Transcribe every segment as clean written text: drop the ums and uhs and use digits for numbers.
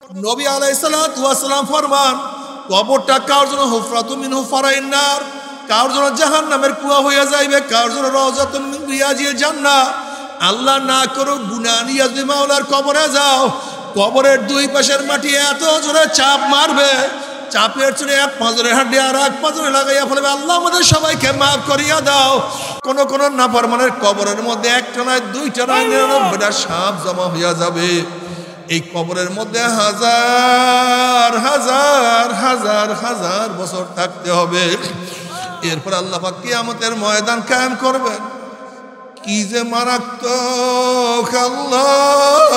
নবী আলাইহিস সালাতু ওয়াস সালাম ফরমান, কবরটা কার জন্য হুফরাতুম মিন হুফারাইন নার, কার জন্য জাহান্নামের কুয়া হইয়া যাইবে, কার জন্য রাওযাতুম মিন রিয়াজিল জান্নাহ। আল্লাহ না করুক গুনাহ নিয়ে যদি মাওলার কবরে যাও, কবরের দুই পাশের মাটি এত জোরে চাপ মারবে, চাপের চুলে এক পাঁজরের হাড্ডি আর এক পাঁজরে লাগাইয়া ফেলবে, আল্লাহ আমাদের সবাইকে মাফ করিয়া দাও। কোন কোন নাফরমানের কবরের মধ্যে একটা নয় দুইটা নয় 99টা সাপ জমা হইয়া যাবে। এই কবরের মধ্যে হাজার হাজার হাজার হাজার বছর থাকতে হবে। এরপর আল্লাহ পাক কিয়ামতের ময়দান কায়েম করবেন। কি যে মারাত্মক! আল্লাহ,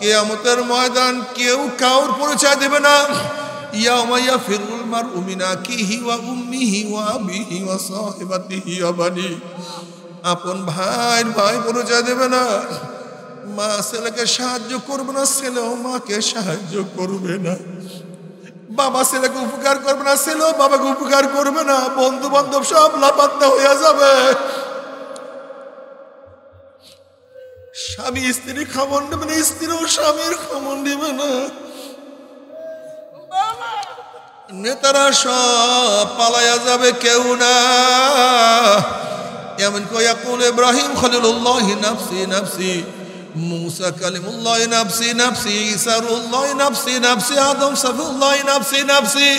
কিয়ামতের ময়দান কেউ কাউর পরিচয় দেবে না। ইয়াউমা ইয়াফিরুল মারউ মিন আখিহি ওয়া উম্মিহি ওয়া আবিহি ওয়া সাহিবাতিহি ওয়া বানি। আপন ভাই পরিচয় দেবে না, মা ছেলেকে সাহায্য করবে না, ছেলেও মাকে সাহায্য করবে না, বাবা ছেলেকে উপকার করবে না, ছেলেও বাবাকে উপকার করবে না, বন্ধু বান্ধব সব লাপাত্তা হইয়া যাবে। স্বামী স্ত্রী খবর নেবে না, স্ত্রীও স্বামীর খবর নেবে না, নেতারা সব পালাইয়া যাবে, কেউ না। এমন ইয়াকুল ইব্রাহিম খলিলুল্লাহ নাফসি নাফসি, মুসা কালিমুল্লাহ নাফসি নাফসি, ঈসা রুহুল্লাহ নাফসি নাফসি, আদম সফিউল্লাহ নাফসি নাফসি।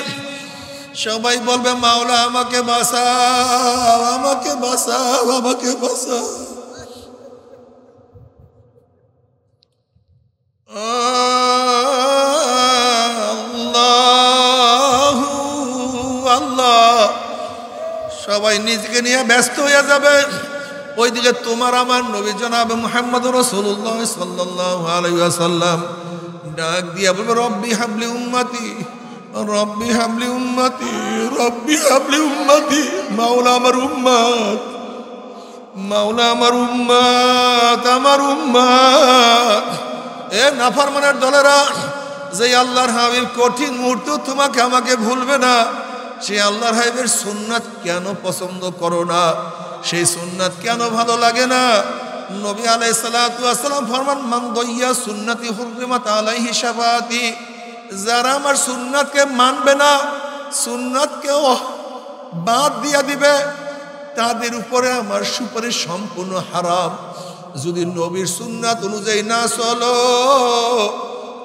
সবাই বলবে মাওলা আমাকে বাঁচাও, আমাকে বাঁচাও, আমাকে বাঁচাও। আল্লাহু আল্লাহ, সবাই নিজেকে নিয়ে ব্যস্ত হয়ে যাবে। ওইদিকে তোমার আমার নবী জনাবে মুহাম্মদুর রাসূলুল্লাহ সাল্লাল্লাহু আলাইহি ওয়াসাল্লাম ডাক দিয়া বলবে, রব্বি হাবলি উম্মতি, রব্বি হাবলি উম্মতি, রব্বি হাবলি উম্মতি। মাওলা আমার উম্মত, মাওলা আমার উম্মত, আমার উম্মত। এ নাফরমানের দলেরা, যে আল্লাহর হাবিব কঠিন মুহূর্ত তোমাকে আমাকে ভুলবে না, সে আল্লাহর হাবিবের সুন্নাত কেন পছন্দ করো না? সেই সুন্নাত কেন ভালো লাগে না? নবী আলাইহিস সালাতু ওয়াস সালাম ফরমান, মান দাইয়া সুন্নতি হুররিমাত আলাইহি শাফাআতি। যারা আমার সুন্নাতকে মানবে না, সুন্নাতকে বাদ দিয়া দিবে, তাদের উপরে আমার সুপারিশ সম্পূর্ণ হারাম। যদি নবীর সুন্নাত অনুযায়ী না চলো,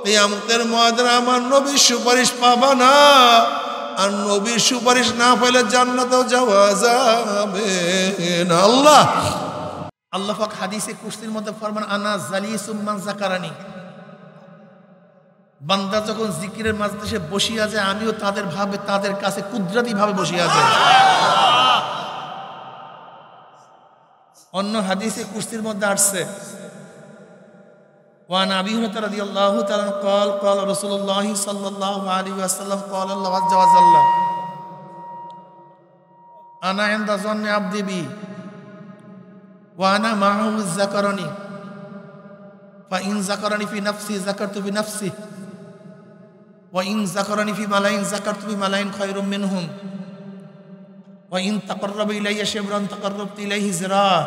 কিয়ামতের ময়দানে আমার নবীর সুপারিশ পাবা না। আর নবীর সুপারিশ না পেলে জান্নাতেও যাওয়া যাবে না। আল্লাহ পাক হাদিসে কুরসির মধ্যে ফরমান, আনা জালিসুম মান যাকারানি। বান্দা যখন জিকিরের মাজলিসে বসিয়া যায়, আমিও তাদের কাছে কুদরতি ভাবে বসিয়া যাই। অন্য হাদিসে কুরসির মধ্যে আসছে, ওয়ান আবি হুরায়রা রাদিয়াল্লাহু তাআলা قال قال رسول الله صلى الله عليه وسلم قال الله عز وجل انا عند ظن عبدي بي وانا معه ذكرني فان ذكرني في نفسي ذكرت بنفسي وان ذكرني في ملأ ذكرت بملأ خير منهم وان تقرب الي شبرا تقربت اليه ذراعا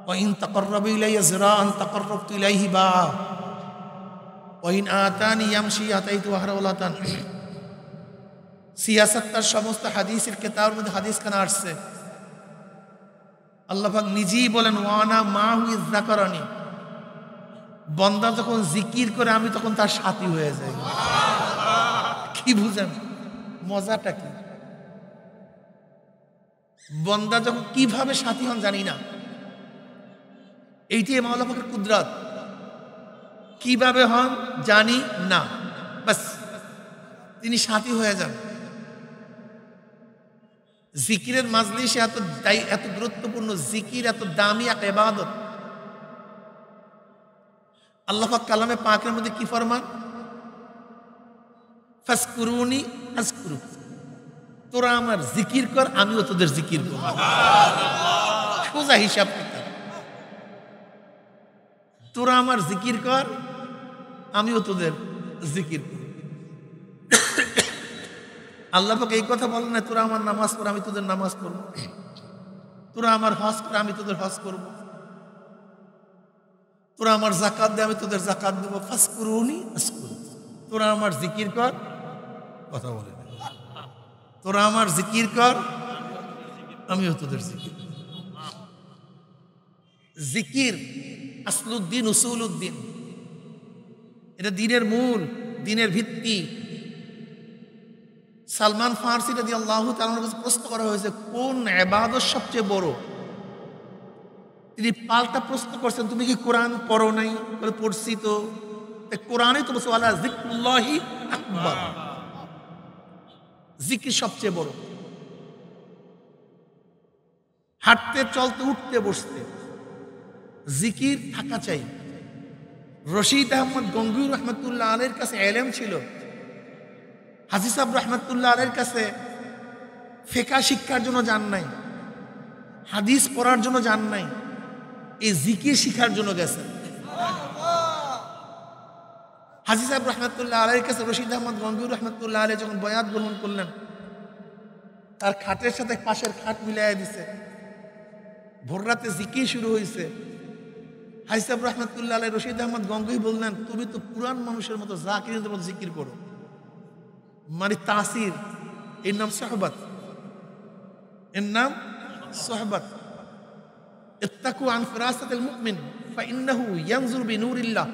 وإن تقرب إلي ذراعا تقربت إليه باعا وإن آتاني يمشي أتيت هرولة। সিয়াসাতের সমস্ত হাদিসের কিতাবের মধ্যে হাদিস খানা আসছে, আল্লাহ পাক নিজেই বলেন, ওয়ানা মাহু যাকারানি। বান্দা যখন জিকির করে আমি তখন তার সাথী হয়ে যাই। কি বুঝেন মজাটা কি? বান্দা যখন কিভাবে সাথী হন জানি না, এইটাই মাওলা পাকের কুদরত। কিভাবে হন জানি না, বাস তিনি সাথী হয়ে যান। জিকিরের মাজলিসে এত গুরুত্বপূর্ণ জিকির, এত দামি এক ইবাদত। আল্লাহ পাক কালামে পাকের মধ্যে কি ফরমান, ফাসকুরুনি আযকুরু। তোরা আমার জিকির কর, আমিও তোদের জিকির করব। সোজা হিসাব কিতাব। তোরা আমার জিকির কর, আমিও তোদের জিকির করব। আল্লাহ পাক এই কথা বলেন না, তোরা আমার নামাজ পড়, আমি তোদের নামাজ পড়ব। তোরা আমার হজ কর, আমি তোদের হজ করব। তোরা আমার জাকাত দে, আমি তোদের জাকাত দেবো। ফাসকুরুনি আশকুর। তোরা আমার জিকির কর, কথা বলে না। তোরা আমার জিকির কর, আমিও তোদের জিকির। জিকির আসলুদ্দিন উসুলুদ্দিন, এটা দিনের মূল, দিনের ভিত্তি। সালমান ফারসি রাদিয়াল্লাহু তাআলার কাছে প্রশ্ন করা হয়েছে কোন ইবাদত সবচেয়ে বড়। তিনি পাল্টা প্রশ্ন করছেন, তুমি কি কোরআন পড়ো নাই? বলে পড়ছি তো। কোরআনে তো বলছে ওয়ালা যিকরুল্লাহি আকবার, জিকির সবচেয়ে বড়। হাঁটতে চলতে উঠতে বসতে জিকির থাকা চাই। রশিদ আহমদ গঙ্গুই রহমতুল্লাহ আলাইহির কাছে ইলম ছিল, হাজী সাহেব রহমতুল্লাহ আলাইহির কাছে ফিকহ শিক্ষার জন্য যান নাই, হাদিস পড়ার জন্য যান নাই, এই জিকির শিখার জন্য গেছেন। হাজী সাহেব রহমতুল্লাহ আলাইহির কাছে রশিদ আহমদ গঙ্গুই রহমতুল্লাহ আলাইহি যখন বয়াত গ্রহণ করলেন, তার খাটের সাথে পাশের খাট মিলাই দিছে। ভোর রাতে জিকির শুরু হয়েছে। হাজী সাহেব রহমতুল্লাহ আলাইহি রশিদ আহমদ গঙ্গুই বললেন, তুমি তো পুরান মানুষের মতো জাকিরের মতো জিকির করো। মানে তাসির, এর নাম সোহবত, এর নাম সোহবত। ইত্তাকু আন ফিরাসাতিল মুমিন ফাইন্নাহু ইয়ানজুরু বিনুরিল্লাহ।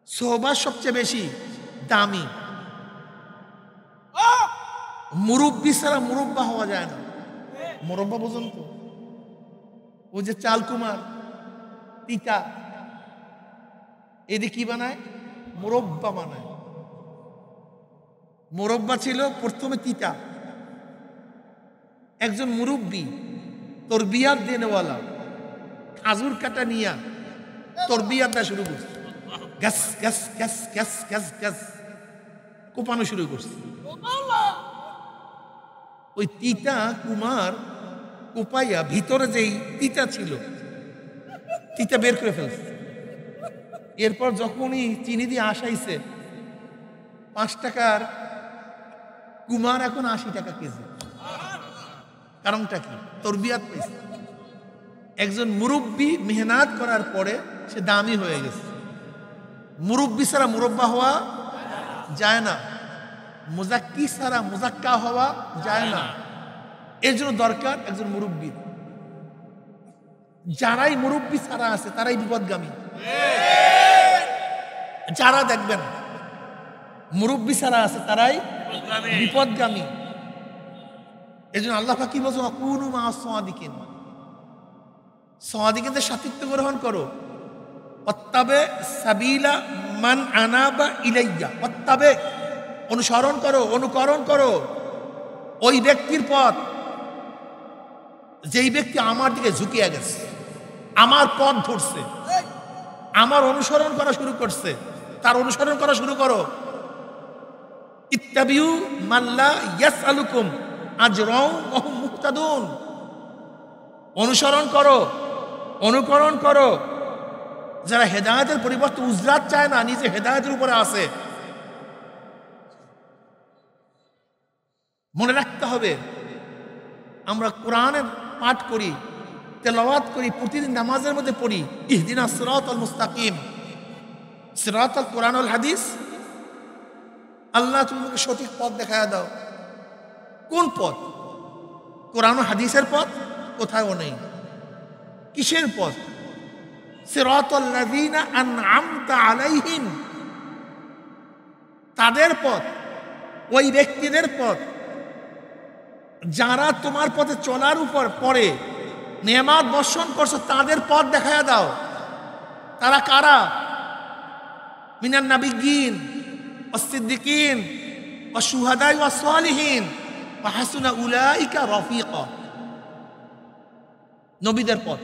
সোহবত সবচেয়ে বেশি দামি। মুরব্বি ছাড়া মুরব্বা হওয়া যায় না। মুরব্বা বুঝুন তো, ও যে চাল কুমার তিতা, এদিকে কি বানায়? মুরব্বা বানায়। মুরব্বা ছিল প্রথমে তিতা। একজন মুরব্বি তরবিয়াত দেনেওয়ালা খাজুর কাটা নিয়া তরবিয়াত দেওয়া শুরু করছে। গ্যাস গ্যাস গ্যাস গ্যাস গ্যাস গ্যাস কোপানো শুরু করছে। ওই তিতা কুমার কোপাইয়া ভিতরে যেই তিতা ছিল তিতা বের করে ফেলছে। এরপর যখনই চিনি দিয়ে আসাইছে, 5 টাকার কুমার এখন 80 টাকা কেজি। কারণটা কি? তরবিয়াত পাইছে। একজন মুরব্বি মেহনত করার পরে সে দামি হয়ে গেছে। মুরব্বি ছাড়া মুরব্বা হওয়া যায় না, মুজাক্কি ছাড়া মুজাক্কা হওয়া যায় না। এর জন্য দরকার একজন মুরব্বি। যারাই মুরব্বি ছাড়া আছে তারাই বিপদগামী। যারা দেখবেন মুরব্বি ছাড়া আছে তারাই বিপদগামী। এই জন্য আল্লাহ পাক কি বলছে, ওয়াকুনু মা'আস সাদিকিন, সাদিকিনদের সাথিত্ব গ্রহণ করো। ওয়াত্তাবে সাবিলা মান আনাবা ইলাইয়া, ওয়াত্তাবে অনুসরণ করো, অনুকরণ করো ওই ব্যক্তির পথ যেই ব্যক্তি আমার দিকে ঝুঁকিয়ে গেছে, আমার পথ ধরছে, আমার অনুসরণ করা শুরু করছে, তার অনুসরণ করা শুরু করো। ইত্তাবিউ মান লা ইয়াসআলুকুম আজরাও ওয়া হুম মুহতাদুন, অনুসরণ করো, অনুকরণ করো যারা হেদায়েতের পরিবর্তে উজরাত চায় না, নিজে হেদায়েতের উপরে আছে। মনে রাখতে হবে, আমরা কোরআনের পাঠ করি, তেলাওয়াত করি, প্রতিদিন নামাজের মধ্যে পড়ি ইহদিনাস সিরাতাল মুস্তাকিম, সিরাতাল কোরআন ওয়াল হাদিস। আল্লাহ তুমি আমাকে সঠিক পথ দেখায়া দাও। কোন পথ? কোরআন ও হাদিসের পথ কোথাও নেই। কিসের পথ? সিরাতাল লাযিনা আন'আমতা আলাইহিম, তাদের পথ, ওই ব্যক্তিদের পথ যারা তোমার পথে চলার উপর পরে নেয়ামত বর্ষণ করছো, তাদের পথ দেখায়া দাও। তারা কারা? মিনান নাবিয়্যিন ওয়াস সিদ্দিকিন ওয়াস শুহাদাই ওয়াস সালিহিন ওয়া হাসুনা উলাইকা রফিকা। নবীদের পথ,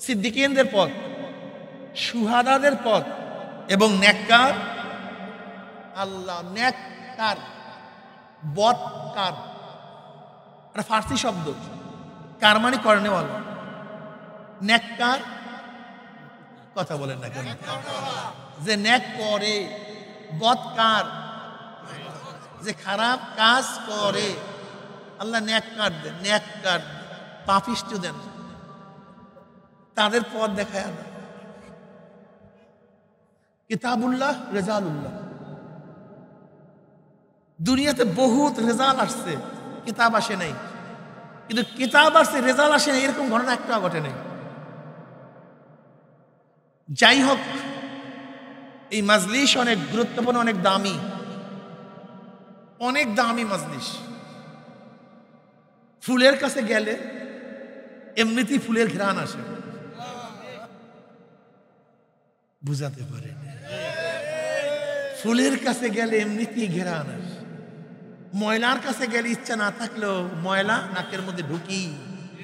সিদ্দিকিনদের পথ, শুহাদাদের পথ এবং নেককার। আল্লাহ নেককার, বদকার, এটা ফার্সি শব্দ, কার মানে করনেওয়ালা। নেককার, কথা বলেন না কেন? যে নেক করে, বদকার যে খারাপ কাজ করে। আল্লাহ নেককার দেন, নেককার পাপিষ্ঠ দেন। তাদের পথ দেখায় না। কিতাবুল্লাহ রেজালুল্লাহ, দুনিয়াতে বহুত রেজাল আসছে, কিতাব আসে নাই। কিন্তু কিতাব আসছে, রেজাল আসে নাই, এরকম ঘটনা একটা ঘটে নাই। যাই হোক, এই মাজলিস অনেক গুরুত্বপূর্ণ, অনেক দামি, অনেক দামি মাজলিস। ফুলের কাছে গেলে এমনিতেই ফুলের ঘ্রাণ আসে, বুঝাতে পারে। ফুলের কাছে গেলে এমনিতেই ঘ্রাণ আসে। ময়লার কাছে গেলে ইচ্ছা না থাকলেও ময়লা নাকের মধ্যে ঢুকি,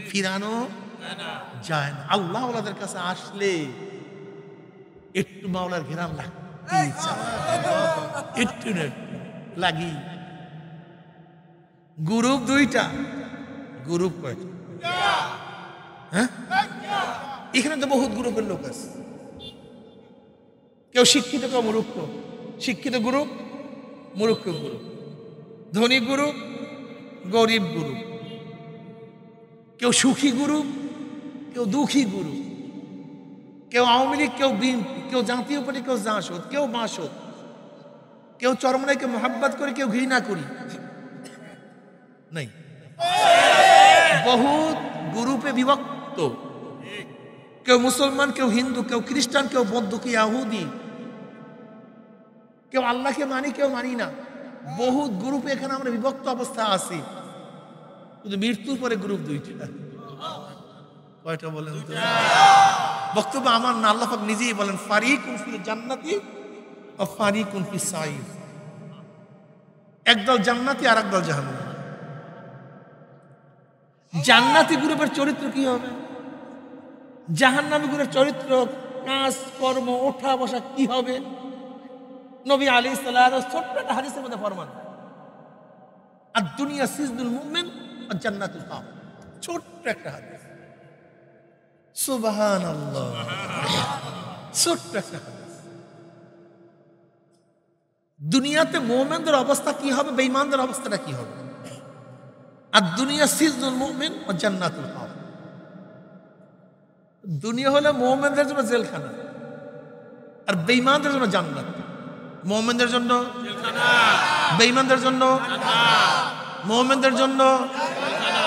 ফিরানো যায় না। আল্লাহ ওয়ালাদের কাছে আসলে একটু মাওলার ঘেরান লাগতে ইচ্ছা, একটু লাগি। গ্রুপ দুইটা, গ্রুপ কয়টা? হ্যাঁ, এখানে তো বহুত গ্রুপের লোক আছে। কেউ শিক্ষিত, কেউ মূর্খ। শিক্ষিত গ্রুপ, মূর্খ গ্রুপ। ধনী গ্রুপ, গরিব গ্রুপ। কেউ সুখী গ্রুপ, কেউ দুঃখী গ্রুপ। কেউ আওয়ামী লীগ, কেউ বিএনপি, কেউ জাতীয় পার্টি, কেউ জাসদ, কেউ বাসদ। কেউ চরমনাইকে মোহাব্বত করে, কেউ ঘৃণা করি। নাই, বহুত গ্রুপে বিভক্ত। কেউ মুসলমান, কেউ হিন্দু, কেউ খ্রিস্টান, কেউ বৌদ্ধ, কেউ ইহুদি। কেউ আল্লাহকে মানি, কেউ মানি না। বহুত গ্রুপে এখানে আমরা বিভক্ত অবস্থা আছি। কিন্তু মৃত্যুর পরে গ্রুপ দুইটা। কয়টা বলেন তো? বক্তব্য আমার না, আল্লাহ পাক নিজেই বলেন ফারিকুন ফিল জান্নাতি ওয়া ফারিকুন ফিস সাইর। একদল জান্নাতি আর একদল জাহান্নামী। জান্নাতি গ্রুপের চরিত্র কি হবে? জাহান্নামী গ্রুপের চরিত্র, কাজ কর্ম, ওঠা বসা কি হবে? নবী আলাইহিস সালাম ছোট্ট একটা হাদিসের মধ্যে ফরমান, আর দুনিয়া সিজনুল মুমিন আর জান্নাতুল কাফির। ছোট্ট একটা হাদিস, সুবহানাল্লাহ, ছোট্ট একটা হাদিস। দুনিয়াতে মুমিনদের অবস্থা কি হবে, বেঈমানদের অবস্থাটা কি হবে? আর দুনিয়া সিজনুল মুমিন ও জান্নাতুল কাফির। দুনিয়া হলো মুমিনদের জন্য জেলখানা, আর বেঈমানদের জন্য জান্নাত। মুমিনদের জন্য জেলখানা, বেঈমানদের জন্য জান্নাত। মুমিনদের জন্য জেলখানা,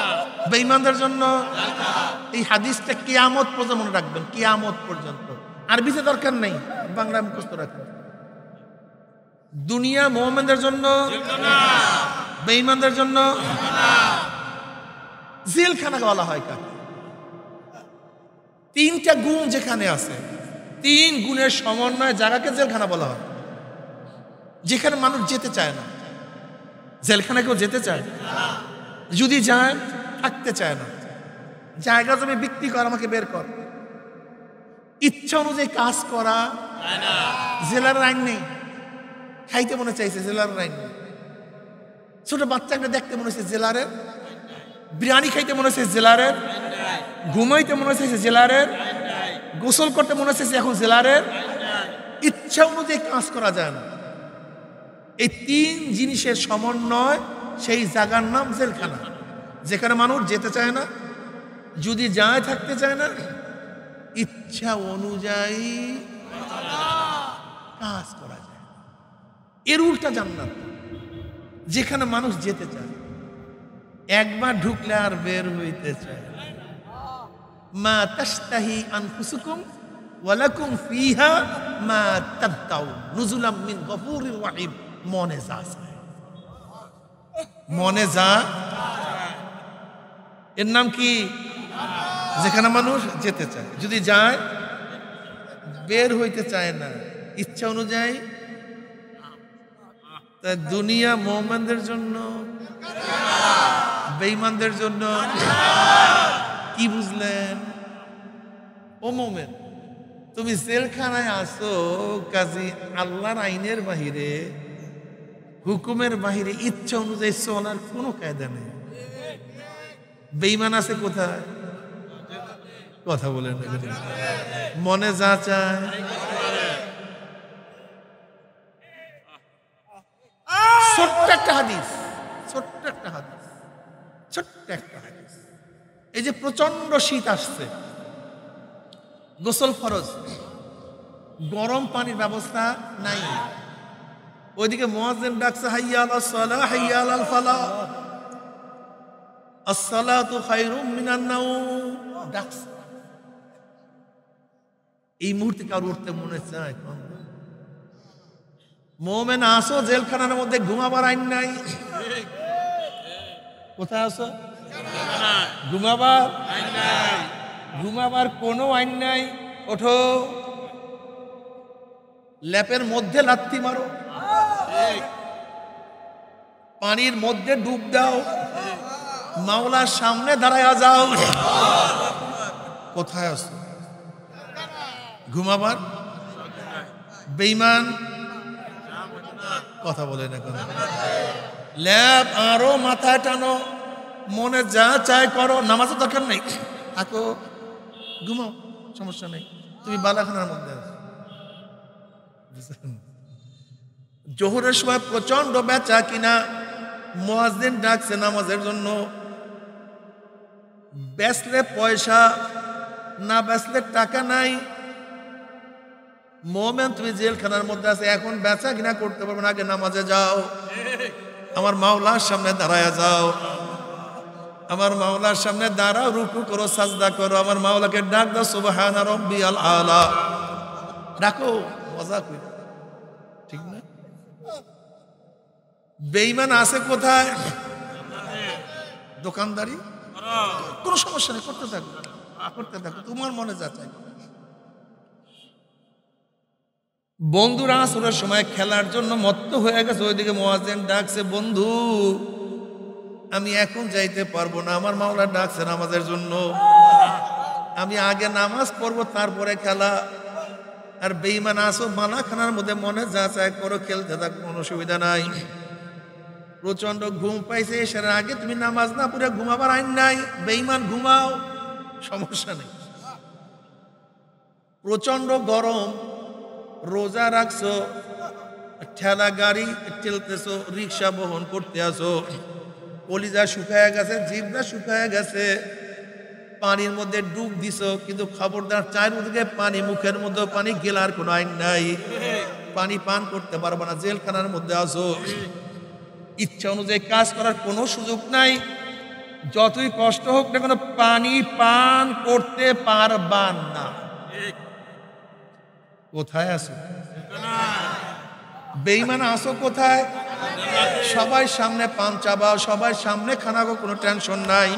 বেঈমানদের জন্য জান্নাত। এই হাদিসটা কিয়ামত পর্যন্ত মনে রাখবেন, কিয়ামত পর্যন্ত। আরবিতে দরকার নেই, বাংলা মুখস্থ রাখবেন। দুনিয়া মুমিনদের জন্য জেলখানা, বেঈমানদের জন্য জেলখানা। জেলখানা বলা হয় কাকে? তিনটা গুণ যেখানে আছে, তিন গুণের সমন্বয় জায়গাকে জেলখানা বলা হয়। যেখানে মানুষ যেতে চায় না, জেলখানা কেউ যেতে চায়? যদি যায়, থাকতে চায় না। জায়গা জমি বিক্রি কর, আমাকে বের কর। ইচ্ছা অনুযায়ী কাজ করা, জেলার আইন নেই। খাইতে মনে চাইছে, জেলার আইন নেই। ছোট বাচ্চাকে দেখতে মনে হচ্ছে জেলারের, বিরিয়ানি খাইতে মনে হচ্ছে জেলারের, ঘুমাইতে মনে হচ্ছে জেলারের, গোসল করতে মনে হচ্ছে এখন জেলারের। ইচ্ছা অনুযায়ী কাজ করা যায় না। এই তিন জিনিসের সমন্বয় সেই জায়গার নাম জেলখানা, যেখানে মানুষ যেতে চায় না, যদি যায় থাকতে চায় না, ইচ্ছা অনুযায়ী কাজ করা যায়। এর উল্টা জান্নাত, যেখানে মানুষ যেতে চায়, একবার ঢুকলে আর বের হইতে চায়। মা তাশতাহি আনফুসুকুম ওয়া লাকুম ফিহা মা তাদদাউন নুজুলাম মিন গফুরির রহিম। মনে যা চায়, মনে যা, এর নাম কি? যেখানে মানুষ যেতে চায়। যদি যায়, বের হইতে চায় না, ইচ্ছা অনুযায়ী। তাই দুনিয়া মুমিনদের জন্য, বেঈমানদের জন্য। কি বুঝলেন? ও মুমিন, তুমি জেলখানায় আসো, কাজী আল্লাহর আইনের বাহিরে, হুকুমের বাহিরে ইচ্ছা অনুযায়ী চলার কোনো কায়দা নেই। বেঈমান আছে কোথায়? কথা বলেন, মনে যা চায়। ছোট্ট একটা হাদিস, ছোট্ট একটা হাদিস, ছোট্ট একটা হাদিস। এই যে প্রচন্ড শীত আসছে, গোসল ফরজ, গরম পানির ব্যবস্থা নাই। ওইদিকে মুয়াজ্জিন ডাকছে হাইয়া আলাস সালাহ হাইয়া আলাল ফালাহ, আসসালাতু খায়রুম মিনান নাওম ডাকছে। এই মুহূর্তে কারো উঠতে মনে চায়? মোমেন আসো, জেলখানার মধ্যে ঘুমাবার আইন নাই। কোথায় আসো? ঘুমাবার কোনো আইন নাই। ওঠো, ল্যাপের মধ্যে লাথি মারো, পানির মধ্যে ডুব দাও, মাওলার সামনে দাঁড়ায় যাও। কোথায় আসো? ঘুমাবার বেঈমান কথা বলে না কেন? ল্যাপ আরো মাথায় টানো, মনে যা চাই করো, নামাজের দরকার নেই, থাকো, ঘুমাও, সমস্যা নেই। তুমি বালাখানার মধ্যে আছো। জোহরের সময় প্রচন্ড বেচা কিনা, মুয়াজ্জিন ডাকছে নামাজের জন্য। বেচলে পয়সা, না বেচলে টাকা নাই। মোমেন তুমি জেলখানার মধ্যে আছে, এখন বেচা কিনা করতে পারবে না, আগে নামাজে যাও, আমার মাওলার সামনে দাঁড়ায় যাও, আমার মাওলার সামনে দাঁড়াও, রুকু করো, সাজদা করো, আমার মাওলাকে ডাক দাও সুবহান রাব্বিয়াল আলা, ডাকো, মজা কইরা, ঠিক না? বেঈমান আছে কোথায়? দোকানদারি, কোনো সমস্যা নেই, করতে থাকো, করতে থাকো, তোমার মনে যা চাই। বন্ধুরা আসরের সময় খেলার জন্য মত্ত হয়ে গেছে, ওইদিকে মুয়াজ্জিন ডাকছে, বন্ধু আমি এখন যাইতে পারবো না, আমার মাওলা ডাকছে নামাজের জন্য, আমি আগে নামাজ পড়বো তারপরে খেলা। আর বেঈমান আসো বালাখানার মধ্যে, মনে যা চাই করো, খেলতে থাকো, কোনো অসুবিধা নাই। প্রচন্ড ঘুম পাইছে, এসার আগে তুমি নামাজ না পড়ে ঘুমাবার আইন নাই। বেঈমান ঘুমাও, সমস্যা নেই। প্রচন্ড গরম, রোজা রাখছো, ঠেলা গাড়ি ঠেলতেছো, রিক্সা বহন করতে আসো, কলিজা শুকায় গেছে, জিভটা শুকায় গেছে, পানির মধ্যে ডুব দিছো, কিন্তু খবরদার চারিদিকে পানি, মুখের মধ্যে পানি, গেলার কোনো আইন নাই, পানি পান করতে পারবো না, জেলখানার মধ্যে আসো, ইচ্ছা অনুযায়ী কাজ করার কোনো সুযোগ নাই, যতই কষ্ট হোক না কোনো পানি পান করতে পারবা না। কোথায় আসো? বেঈমান আসো কোথায়? সবাই সামনে পান চাবাও, সবাই সামনে খানা, কোনো টেনশন নাই।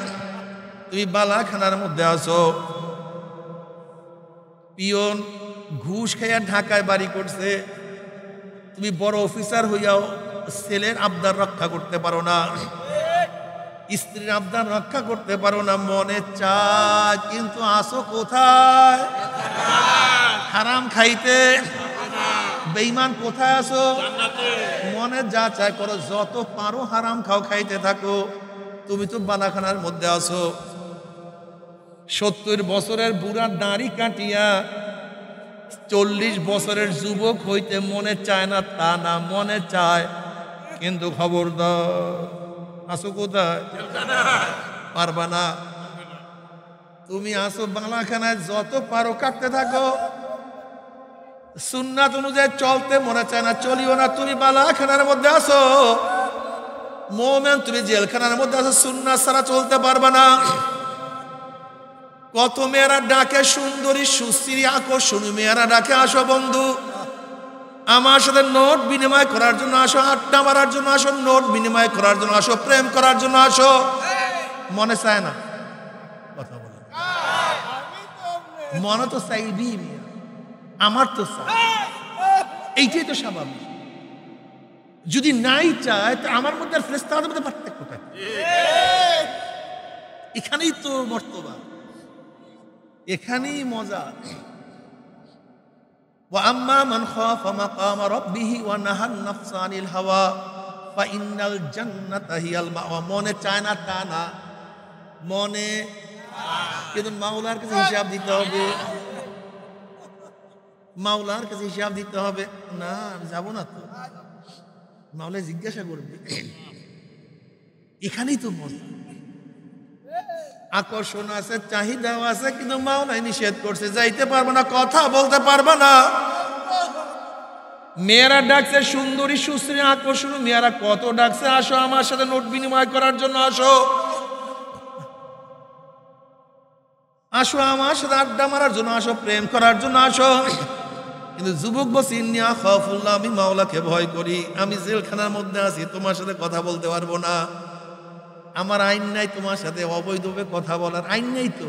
তুমি বালাখানার মধ্যে আসো, পিয়ন ঘুষ খাইয়া ঢাকায় বাড়ি করছে, তুমি বড় অফিসার হইয়াও ছেলের আবদার রক্ষা করতে পারো না, স্ত্রীর আবদার রক্ষা করতে পারো না, মনে চায়, কিন্তু আসো কোথায়? হারাম খাইতে। বেঈমান কোথায় আসো? মনে যা চায় করো, যত পারো হারাম খাও, খাইতে থাকো। তুমি তো বালাখানার মধ্যে আসো। 70 বছরের বুড়া দাড়ি কাটিয়া 40 বছরের যুবক হইতে মনে চায় না তা না, মনে চায়, কিন্তু খবরদার আসো কোথায়? পারবা না। তুমি আসো বালাখানায়, যত পারো কাটতে থাকো, সুন্নাত অনুযায়ী চলতে মনে চায় না, চলিও না। তুমি বালাখানার মধ্যে আসো, মোমেন তুমি জেলখানার মধ্যে আসো, সুন্নাত ছাড়া চলতে পারবা না। কত মেয়েরা ডাকে, সুন্দরী সুশ্রী আকর্ষণী মেয়েরা ডাকে, আসো বন্ধু, আমার সাথে নোট বিনিময় করার জন্য আসো, আড্ডা মারার জন্য আসো, নোট বিনিময় করার জন্য আসো, প্রেম করার জন্য আসো। মনে চায় না? কথা বলে, মনে তো চাইবি, আমার তো চাই, এইটাই তো স্বাভাবিক। যদি নাই চায় তা আমার মধ্যে আর ফেরেশতাদের মধ্যে পার্থক্যটা, এখানেই তো মর্তবা, এখানেই মজা। ওয়া আম্মা মান খাফা মাকামা রাব্বিহি ওয়া নাহান নাফসা আনিল হাওয়া ফা ইন্নাল জান্নাতা হিয়াল মাওয়া। মনে চায় না তা না, মনে, কিন্তু মাওলার কাছে হিসাব দিতে হবে, মাওলার কাছে হিসাব দিতে হবে। না আমি যাবো না তো, মাওলা জিজ্ঞাসা করবে। এখানেই তো মজা। আকর্ষণ আছে, চাহিদাও আছে, কিন্তু মাওলাই নিষেধ করছে, যাইতে পারবে না, কথা বলতে পারবে না। মেয়েরা ডাকছে সুন্দরী সুশ্রী আকর্ষণীয় মেয়েরা কত ডাকছে, আসো আমার সাথে নোট বিনিময় করার জন্য, আসো আসো আমার সাথে আড্ডা মারার জন্য, আসো প্রেম করার জন্য, আসো। কিন্তু যুবক বলছি ইন্নিয়া খাফুল্লাহ, আমি মাওলাকে ভয় করি, আমি জেলখানার মধ্যে আছি, তোমার সাথে কথা বলতে পারবো না, আমার আইন নাই তোমার সাথে অবৈধভাবে কথা বলার, আইন নেই তো,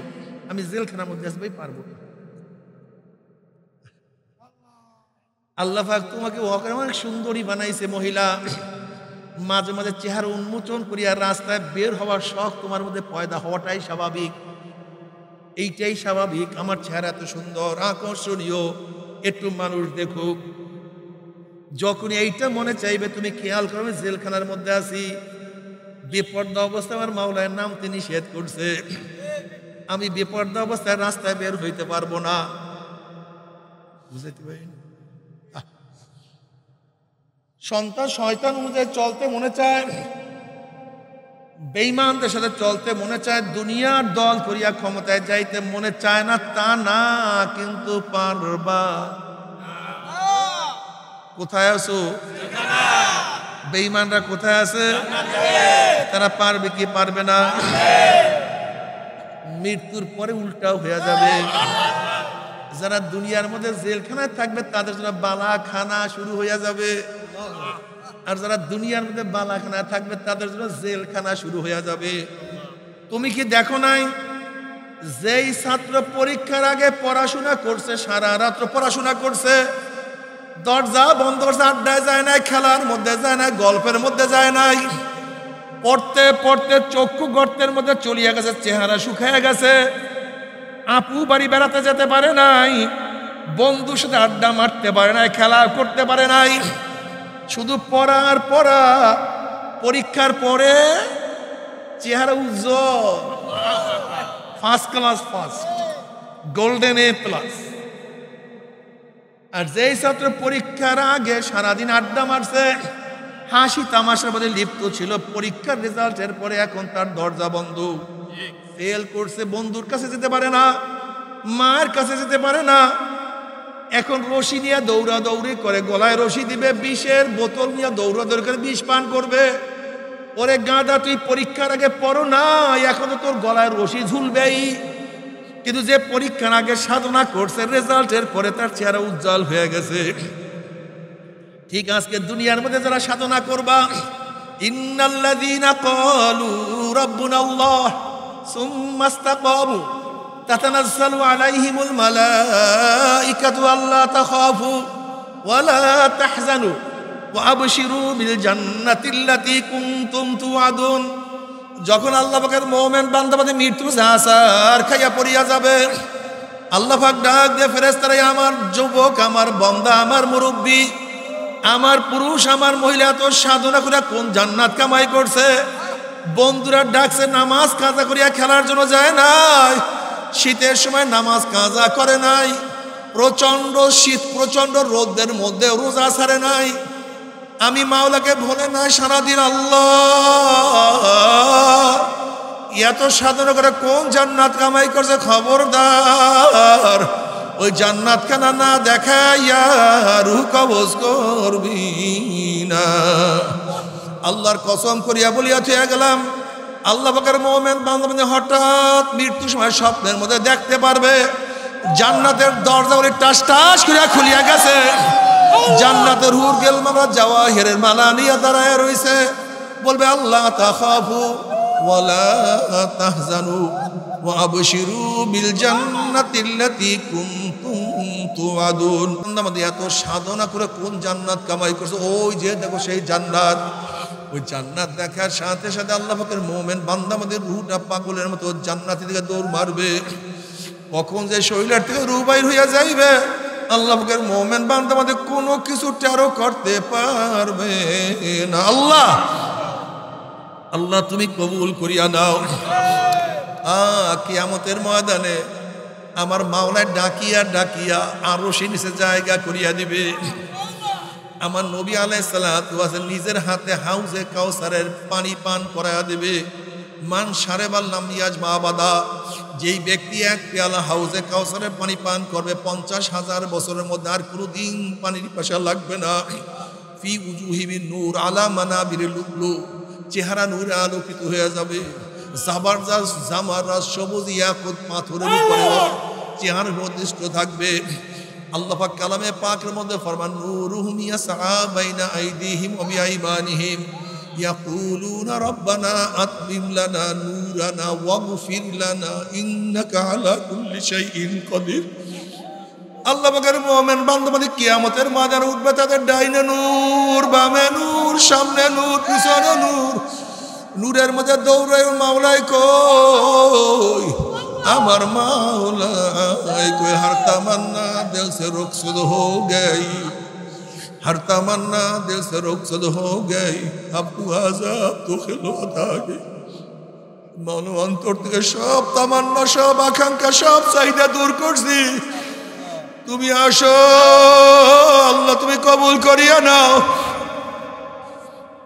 আমি জেলখানার মধ্যে আসবেই পারবো না। আল্লাহ পাক তোমাকে অনেক সুন্দরী বানাইছে মহিলা, মাঝে মাঝে চেহারা উন্মোচন করিয়া রাস্তায় বের হওয়ার শখ তোমার মধ্যে পয়দা হওয়াটাই স্বাভাবিক, এইটাই স্বাভাবিক। আমার চেহারা এত সুন্দর আকর্ষণীয়, একটু মানুষ দেখুক। যখন এইটা মনে চাইবে তুমি খেয়াল করবে জেলখানার মধ্যে আছি, বেপর্দা অবস্থায় আমার মাওলার নাম তিনি নিষেধ করছে, আমি বেপর্দা অবস্থায় রাস্তায় বের হইতে পারবো না। বুঝতে পারি সন্তান শয়তান অনুযায়ী চলতে মনে চায়, বেঈমানদের সাথে চলতে মনে চায়, দুনিয়ার দল করিয়া ক্ষমতায় যাইতে মনে চায় না তা না, কিন্তু পারবা। কোথায় আছো? বেঈমানরা কোথায় আছে? তারা পারবে কি পারবে না? মৃত্যুর পরে উল্টাও হয়ে যাবে। যারা দুনিয়ার মধ্যে জেলখানায় থাকবে তাদের জন্য বালাখানা শুরু হয়ে যাবে, আর যারা দুনিয়ার মধ্যে বালাখানা থাকবে তাদের জন্য জেলখানা শুরু হয়ে যাবে। তুমি কি দেখো নাই, যেই ছাত্র পরীক্ষার আগে পড়াশোনা করছে, সারা রাত্র পড়াশোনা করছে, দরজা বন্ধ করছে, আড্ডায় যায় নাই, খেলার মধ্যে যায় নাই, গল্পের মধ্যে যায় নাই, পড়তে পড়তে চক্ষু গর্তের মধ্যে চলিয়া গেছে, চেহারা শুকায় গেছে, আপু বাড়ি বেড়াতে যেতে পারে নাই, বন্ধুর সাথে আড্ডা মারতে পারে নাই, খেলা করতে পারে নাই, শুধু পড়ার পড়া, পরীক্ষার পরে চেহারা উজ্জ্বল, first class first, golden A plus. আর যেই ছাত্র পরীক্ষার আগে সারাদিন আড্ডা মারছে, হাসি তামাশার মধ্যে লিপ্ত ছিল, পরীক্ষার রেজাল্টের পরে এখন তার দরজা বন্ধ, ফেল করছে, বন্ধুর কাছে যেতে পারে না, মায়ের কাছে যেতে পারে না, এখন রশি নিয়ে দৌড়াদৌড়ি করে, গলায় রশি দিবে, বিষের বোতল নিয়ে দৌড়াদৌড়ি করে বিষ পান করবে। ওরে গাঁদা, তুই পরীক্ষার আগে পড়ো না, এখন তো তোর গলায় রশি ঝুলবেই। কিন্তু যে পরীক্ষার আগে সাধনা করছে, রেজাল্টের পরে তার চেহারা উজ্জ্বল হয়ে গেছে। ঠিক আজকে দুনিয়ার মধ্যে যারা সাধনা করবা, ইন্নাল্লাযীনা ক্বালু রাব্বুনাল্লাহ সুম্মা ইসতাকামু তাতানাজ্জালু আলাইহিমুল মালাইকাতু আল্লা তাখাফু ওয়া লা তাহজানু ওয়া আবশিরু বিল জান্নাতিল্লাতী কুনতুম তুআদুন। যখন আল্লাহ পাকের মুমিন বান্দাবাদী মৃত্যু জাসার খাইয়া পড়িয়া যাবে, আল্লাহ পাক ডাক দিয়ে ফেরেশতারা, আমার যুবক, আমার বান্দা, আমার মুরব্বী, আমার পুরুষ, আমার মহিলা তো সাধনা করে কোন জান্নাত কামাই করছে। বন্ধুরা ডাকছে, নামাজ কাজা করিয়া খেলার জন্য যায় নাই, শীতের সময় নামাজ কাজা করে নাই, প্রচন্ড শীত প্রচন্ড রোদের মধ্যে রোজা ছাড়ে নাই, আমি মাওলাকে ভোলে নাই সারাদিন। আল্লাহ এত সাধনা করে কোন জান্নাত কামাই করছে, খবরদার ওই জান্নাত খানা না দেখাইয়া রূহ কবজ করবি না। আল্লাহর কসম করিয়া বলিয়া থুয়া গেলাম, আল্লাহ পাকের মুমিন বান্দা হঠাৎ মৃত্যুর সময় স্বপ্নের মধ্যে দেখতে পারবে জান্নাতের দরজা বলে টাস টাস করিয়া খুলিয়া গেছে, জান্নাতের হুর গেল মামলা জাওয়াহিরের মালা নিয়ে দাঁড়ায় রইছে, বলবে আল্লাহ তাখাফু ওয়া লা তাহজানু ওয়া আবশিরু বিল জান্নাতিল্লাতী কুনতুম তুআদুন। আমাদের এত সাধনা করে কোন জান্নাত কামাই করছে, ওই যে দেখো সেই জান্নাত। ওই জান্নাত দেখার সাথে সাথে আল্লাহ পাকের মুমিন বান্দা আমাদের রূহটা পাগলের মতো জান্নাতের দিকে দৌড় মারবে। কখন যে শরীরের থেকে রূহ বাইর হইয়া যাইবে, আল্লাহ পাকের মুমিন বান্দা আমাদের কোনো কিছু টেরো করতে পারবে না। আল্লাহ আল্লাহ তুমি কবুল করিয়া নাও। কিয়ামতের ময়দানে আমার মাওলায় ডাকিয়া ডাকিয়া আরশের নিচে জায়গা করিয়া দিবে। আমার নবী আলাইহিস সালাতু ওয়াস নিজের হাতে হাউজে কাউসারের পানি পান করায়া দিবে। মান সারেবাল নাম ইয়াজ মাবাদা, যেই ব্যক্তি এক পেয়ালা হাউজে কাউসারের পানি পান করবে 50,000 বছরের মধ্যে আর কোনোদিন পানির পিপাসা লাগবে না। ফি উজুহিমিন নূর আলা মানাবিরিল লুলু, চেহারা নূরে আলোকিত হয়ে যাবে। জাবারজাস জামারাস সবুজ ইয়াকুত পাথরের উপরে চেহারা নির্দিষ্ট থাকবে। আল্লাহ পাক কালামে পাকের মধ্যে ফরমান নূরুহুম ইয়াসআ বাইনা আইদিহিম ওয়া বিআইমানিহিম ইয়াকুলুনা রাব্বানা আতমিম লানা নূরানা ওয়াগফির লানা ইন্নাকা আলা কুল্লি শাইইন কাদির। আল্লাহ পাকের মুমিন বান্দাবান্দি কিয়ামতের ময়দানে উঠবে, তাদের ডাইনে নূর, বামে নূর, সামনে নূর, পিছনে নূর। নূরের মধ্যে দৌড়ায় মাওলাই কই, আমার মাওলাই কই, हर तमन्ना दिल से रुखसत हो गई, हर तमन्ना दिल से रुखसत हो गई, अब तू आजाद तो खिलवत आ गई। মাওলা অন্তর থেকে সব তামান্না, সব আকাঙ্ক্ষা, সব চাহিদা দূর করছি, তুমি আসো আল্লাহ, তুমি কবুল করিয়া নাও।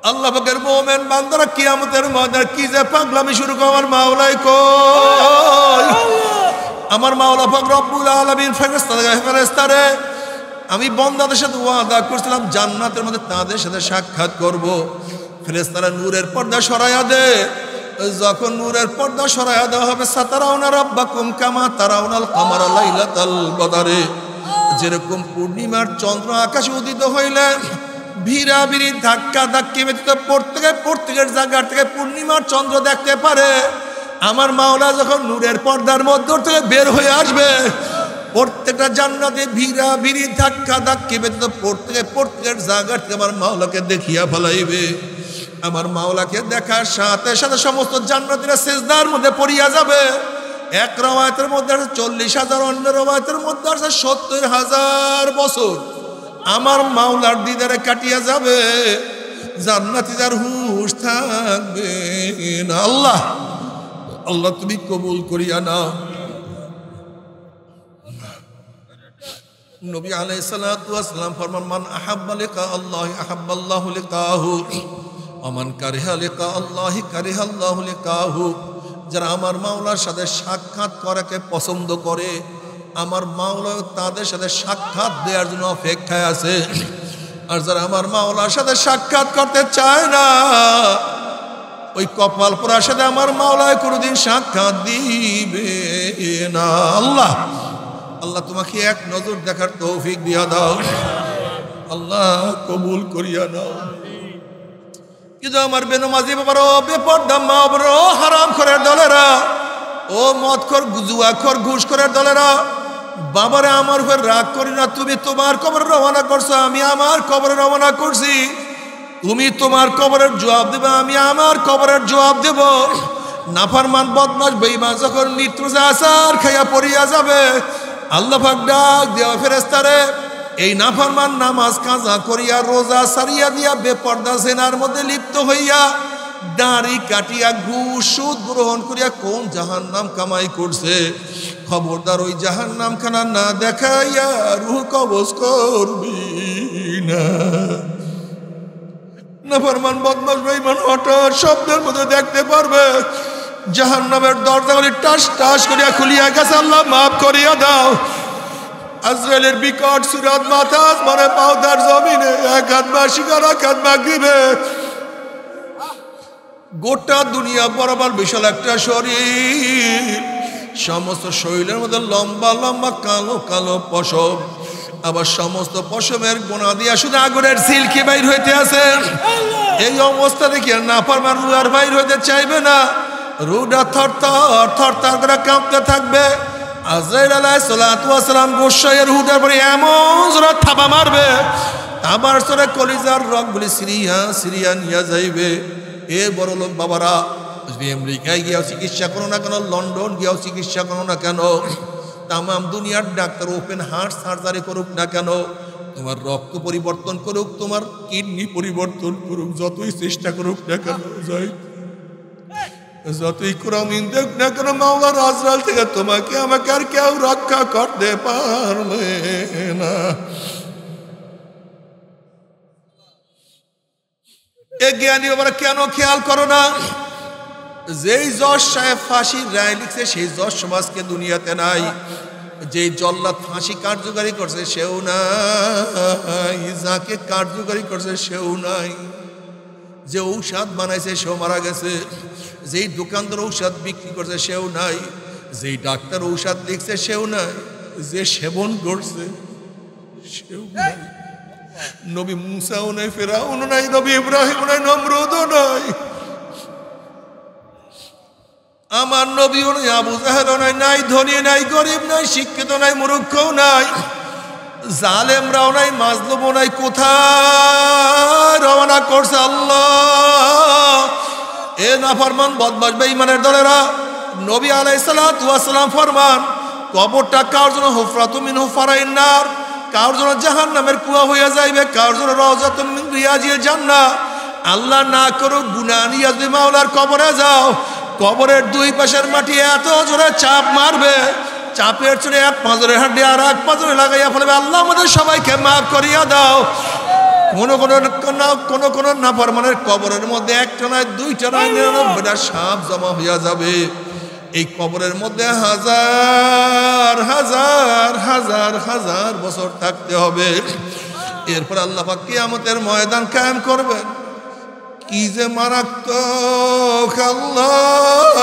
আল্লাহ পাকের মুমিন বান্দারা কিয়ামতের ময়দানে কি যে পাগলামি শুরু করে, আমার মাওলাই কই, আমার মাওলা পাক রব্বুল আলামিন ফেরেশতারে আমি বান্দাদের সাথে ওয়াদা করেছিলাম জান্নাতের মধ্যে তাদের সাথে সাক্ষাৎ করব। ফেরেশতারা নূরের পর্দা সরাইয়া দে। যখন নূরের পর্দা সরাইয়া দেওয়া হবে, সাতারাউনা রাব্বাকুম কামা তারাউনাল কামারা লাইলাতাল বদরে, যেরকম পূর্ণিমার চন্দ্র আকাশে উদিত হইলে ভিড়া ভিড়ি ধাক্কা ধাক্কি ব্যতীত প্রত্যেকের জায়গা থেকে পূর্ণিমার চন্দ্র দেখতে পারে। আমার মাওলা যখন নূরের পর্দার মধ্য থেকে বের হয়ে আসবে, প্রত্যেকটা জান্নাতে ভিড়া ভিড়ি ধাক্কা ধাক্কি ব্যতীত প্রত্যেকের জায়গা থেকে আমার মাওলাকে দেখিয়া ফেলাইবে। আমার মাওলাকে দেখার সাথে সাথে সমস্ত জান্নাতীরা সিজদার মধ্যে পড়িয়া যাবে। এক রওয়ায়াতের মধ্যে 40,000, অন্য রওয়ায়াতের মধ্যে 70,000 বছর আমার মাওলার দিদারে কাটিয়া যাবে, জান্নাতীদের হুঁশ থাকবে না। আল্লাহ আল্লাহ তুমি কবুল করিয়া নাও। নবী আলাইহিস সালাতু ওয়াস সালাম ফরমান মান আহাব্বা লিকা আল্লাহি আহাব্বাল্লাহু লিকাহু ওয়া মান কারিহা লিকা আল্লাহি কারিহাল্লাহু লিকাহু। যারা আমার মাওলার সাথে সাক্ষাৎ করাকে পছন্দ করে, আমার মাওলা তাদের সাথে সাক্ষাৎ দেওয়ার জন্য অপেক্ষায় আছে। আর যারা আমার মাওলার সাথে সাক্ষাৎ করতে চায় না, ওই কপাল পোড়ার সাথে আমার মাওলায় কোনোদিন সাক্ষাৎ দিবে না। আল্লাহ আল্লাহ তোমাকে এক নজর দেখার তৌফিক দিয়া দাও, আল্লাহ কবুল করিয়া নাও। কিন্তু আমার বেনমাজি বাবারও, বেপরদা মা বাবারও, হারাম করার দলেরা, ও মদ খোর, জুয়া খোর, ঘুষ করার দলেরা, বাবারে আমার উপর রাগ করি না। তুমি তোমার কবরে রওনা করছো, আমি আমার কবরে রওনা করছি। তুমি তোমার কবরের জবাব দেবে, আমি আমার কবরের জবাব দেব। নাফরমান বদমাশ বেঈমান যখন মৃত্যু আসার খাইয়া পড়িয়া যাবে, আল্লাহ পাক ডাক দেওয়া ফেরেশতারে, এই নাফরমান নামাজ কাজা করিয়া রোজা সারিয়া দিয়া বেপরদা জেনার মধ্যে লিপ্ত হইয়া দাড়ি কাটিয়া ঘুষ সুদ গ্রহণ করিয়া কোন জাহান্নাম কামাই করছে, খবরদার ওই জাহান্নাম খানা না দেখাইয়া রূহ কবজ করবি না। নাফরমান বদমাশ বেঈমান হঠাৎ শব্দের মধ্যে দেখতে পারবে জাহান্নামের দরজাগুলি টাস টাস করিয়া খুলিয়া গেছে, আল্লাহ মাফ করিয়া দাও। আজরাইলের বিকট সুরাত মাথা মানে পাউদার জমিনে, এক হাত মাসিকার, এক হাত মাগরিবে, গোটা দুনিয়া বরাবর বিশাল একটা শরীর, সমস্ত শরীরের মধ্যে লম্বা লম্বা কালো কালো পশম, আবার সমস্ত পশমের গোনা দিয়া শুধু আগুনের সিল্কি বাইর হইতে আছে। এই অবস্থা দেখি আর নাফরমান রূহ আর বাইর হইতে চাইবে না, রূহটা থরথর থরথর করে কাঁপতে থাকবে। আজরাইল আলাইহিস সালাতু ওয়াস সালাম গোসাইয়ের রূহটার পরে এমন জোরে থাবা মারবে, থাবার সরে কলিজার রগগুলি সিরিয়া সিরিয়া নিয়ে যাইবে। এ বড় লোক বাবারা, আমেরিকায় গিয়েও চিকিৎসা করো না কেন, লন্ডন গিয়েও চিকিৎসা করো না কেন, তামাম দুনিয়ার ডাক্তার ওপেন হার্ট সার্জারি করুক না কেন, তোমার রক্ত পরিবর্তন করুক, তোমার কিডনি পরিবর্তন করুক, যতই চেষ্টা করুক না কেন, যতই কুরামিন দেখ না কেন, মাওলার আজরাইল থেকে তোমাকে আমাকে আর কেউ রক্ষা করতে পারবে না। এ জ্ঞানী বাবারা কেন খেয়াল করো না, যেই জজ সাহেব ফাঁসির রায় লিখছে সেই জজ সমাজকে দুনিয়াতে নাই। যেই জল্লাদ ফাঁসি কার্যকারী করছে সেও নাই, যাকে কার্যকারী করছে সেও নাই, যে ঔষধ বানাইছে সেও মারা গেছে, যেই দোকানদার ঔষধ বিক্রি করছে সেও নাই, যেই ডাক্তার ঔষধ লিখছে সেও নাই, যে সেবন করছে সেও নাই। নবী মুসাও নাই, ফেরাউনও নাই, নবী ইব্রাহিমও নাই, নমরুদও নাই, আমার নবীও নাই, আবু জাহেলও নাই, নাই ধনী নাই, গরিব নাই, শিক্ষিত নাই, মূর্খও নাই, জালেমরাও নাই, মাজলুমও নাই। কোথায় রওনা করছে আল্লাহ? এ নাফরমান বদমাশ বেঈমানের দলেরা। নবী আলাইহিস সালাতু ওয়াস সালাম ফরমান, কবরটা কার জন্য হুফরাতুম মিন হুফারাইন নার, কার জন্য জাহান্নামের কুয়া হইয়া যাইবে, কার জন্য রাওযাতুম মিন রিয়াজিল জান্নাহ। আল্লাহ না করুক গুনাহ নিয়ে যদি মাওলার কবরে যাও, কবরের দুই পাশের মাটি এত জোরে চাপ মারবে, চাপের চড়ে এক পাঁজরের হাড্ডি আর এক পাঁজরে লাগাইয়া ফেলবে, আল্লাহ আমাদের সবাইকে মাফ করিয়া দাও। কোন কোন নাফরমানের কবরের মধ্যে একটা নয়, দুইটা নয়, 99টা সাপ জমা হইয়া যাবে। এই কবরের মধ্যে হাজার হাজার হাজার হাজার বছর থাকতে হবে। এরপর আল্লাহ পাক কিয়ামতের ময়দান কায়েম করবেন। কি যে মারাত্মক আল্লাহ!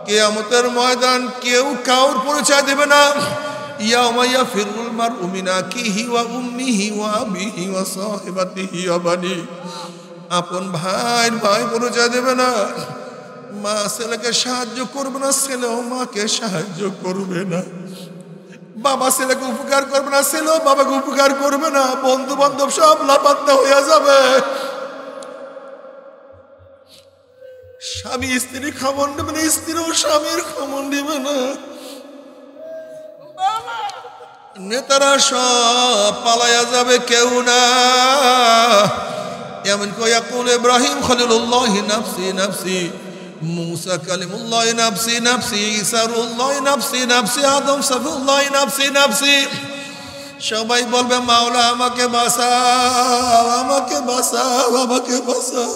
কিয়ামতের ময়দান কেউ কাউর পরিচয় দেবে না। ইয়াউমা ইয়াফিরুল মারউ মিন আখিহি ওয়া উম্মিহি ওয়া আবিহি ওয়া সাহিবাতিহি ওয়া বানি। আপন ভাই পরিচয় দেবে না, মা ছেলেকে সাহায্য করবে না, ছেলেও মাকে সাহায্য করবে না, বাবা ছেলেকে উপকার করবে না, ছেলেও বাবাকে উপকার করবে না, বন্ধু বান্ধব সব লাপাত্তা হইয়া যাবে। স্বামী স্ত্রী খবর নেবে না, স্ত্রীও স্বামীর খবর নেবে না, নেতারা সব পালাইয়া যাবে, কেউ না। এমন ইয়াকুল ইব্রাহিম খলিলুল্লাহ নাফসি নাফসি, মুসা কালিমুল্লাহ নাফসি নাফসি, ঈসা রুহুল্লাহ নাফসি নাফসি, আদম সফিউল্লাহ নাফসি নাফসি। সবাই বলবে মাওলা আমাকে বাঁচাও, আমাকে বাঁচাও, আমাকে বাঁচাও।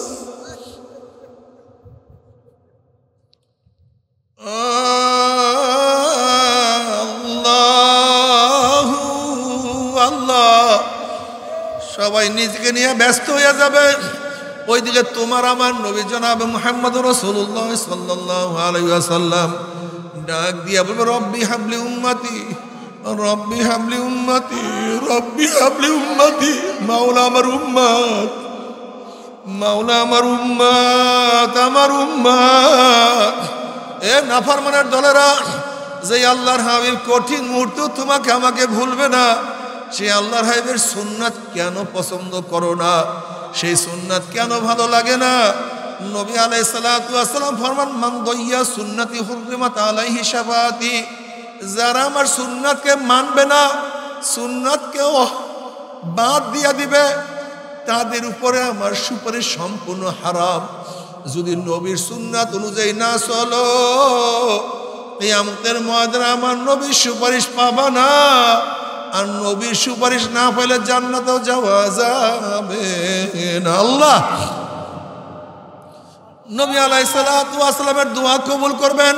সবাই নিজেকে নিয়ে ব্যস্ত হয়ে যাবে। ওইদিকে তোমার আমার নবী জনাবে মুহাম্মদুর রাসূলুল্লাহ সাল্লাল্লাহু আলাইহি ওয়াসাল্লাম ডাক দিয়া বলবে, রব্বি হাবলি উম্মতি, রব্বি হাবলি উম্মতি, রব্বি হাবলি উম্মতি। মাওলা আমার উম্মত, মাওলা আমার উম্মত, আমার উম্মত। এ নাফরমানের দলেরা, যে আল্লাহর হাবিব কঠিন মুহূর্ত তোমাকে আমাকে ভুলবে না, সে আল্লাহর হাবিবের সুন্নাত কেন পছন্দ করো না? সেই সুন্নাত কেন ভালো লাগে না? নবী আলাইহিস সালাতু ওয়াস সালাম ফরমান, মান দাইয়া সুন্নতি হুররিমাত আলাইহি শাফাআতি। যারা আমার সুন্নাতকে মানবে না, সুন্নাতকে বাদ দিয়া দিবে, তাদের উপরে আমার সুপারিশ সম্পূর্ণ হারাম। যদি নবীর সুন্নাত অনুযায়ী না চলো, কিয়ামতের ময়দানে আমার নবীর সুপারিশ পাবা না। আর নবীর সুপারিশ না পেলে জান্নাতেও যাওয়া যাবে না। আল্লাহ নবী আলাইহিস সালাতু ওয়াস সালামের দোয়া কবুল করবেন।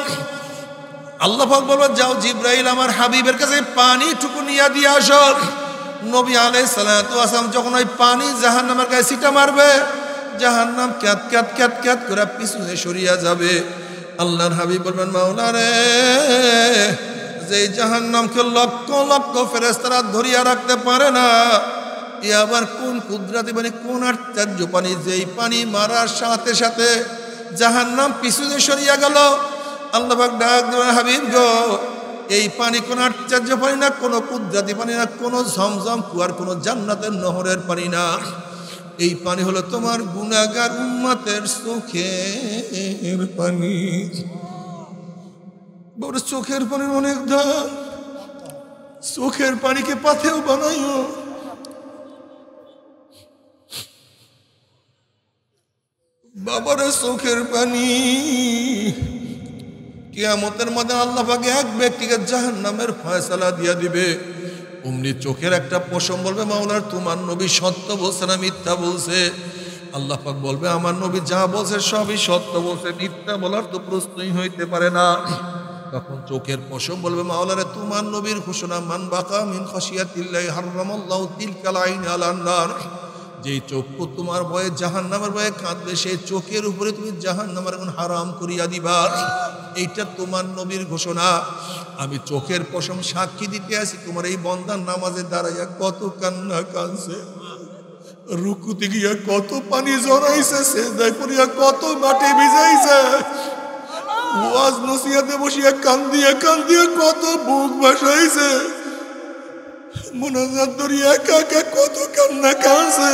আল্লাহ পাক বলবেন, যাও জিবরাইল আমার হাবিবের কাছে পানি টুকু নিয়ে দিয়ে আসো। নবী আলাইহিস সালাতু ওয়াস সালাম যখন ওই পানি জাহান্নামের গায়ে ছিটা মারবে, জাহান্নাম ক্যাত ক্যাত ক্যাত ক্যাত করে পিছনে সরিয়া যাবে। আল্লাহর হাবিব বলবেন, মাওলা রে, যে জাহান্নামকে লক্ষ লক্ষ ফেরেশতারা ধরিয়া রাখতে পারে না, এ আবার কোন কুদরতি পানি, কোন আশ্চর্য পানি, যেই পানি মারার সাথে সাথে জাহান্নাম পিছনে সরিয়া গেল। আল্লাহ পাক ডাক দেবেন, হাবিব গো, এই পানি কোন আশ্চর্য পানি না, কোনো কুদরতি পানি না, কোনো ঝমঝম কুয়ার, কোনো জান্নাতের নহরের পানি না। এই পানি হলো তোমার গুনাহগার উম্মতের চোখের পানি। বড় চোখের পানির অনেক দাম, চোখের পানিকে পাথেও বানাইও। বাবারে চোখের পানি। কিয়ামতের মধ্যে আল্লাহ পাক এক ব্যক্তিকে জাহান্নামের ফয়সালা দিয়া দিবে। অমনি চোখের একটা পশম বলবে, মাওলার তোমার নবী সত্য বলছে না মিথ্যা বলছে? আল্লাহ পাক বলবে আমার নবী যা বলছে সবই সত্য বলছে, মিথ্যা বলার তো প্রশ্নই হইতে পারে না। তখন চোখের পশম বলবে মাওলারে তোমার নবীর ঘোষণা, মান বাকা মিন খাশিয়াতিল্লাহি হারামাল্লাহু তিলকাল আইন আলান নার। যেই চক্ষু তোমার ভয়ে জাহান্নামের ভয়ে কাঁদবে, সেই চোখের উপরে তুমি জাহান্নামের আগুন হারাম করিয়া দিবা। এইটা তোমার নবীর ঘোষণা। আমি চোখের পশম সাক্ষী দিতে আসি, তোমার এই বন্দার নামাজে দাঁড়াইয়া কত কান্না কাঁদছে, রুকুতে গিয়া কত পানি জড়াইছে, সেজদায় পড়িয়া কত মাটি ভিজাইছে, ওয়াজ নসিহতে বসিয়া কান্দিয়া কান্দিয়া কত বুক ভাসাইছে, মোনাজাত ধরিয়া একা একা কত কান্না কাঁদছে।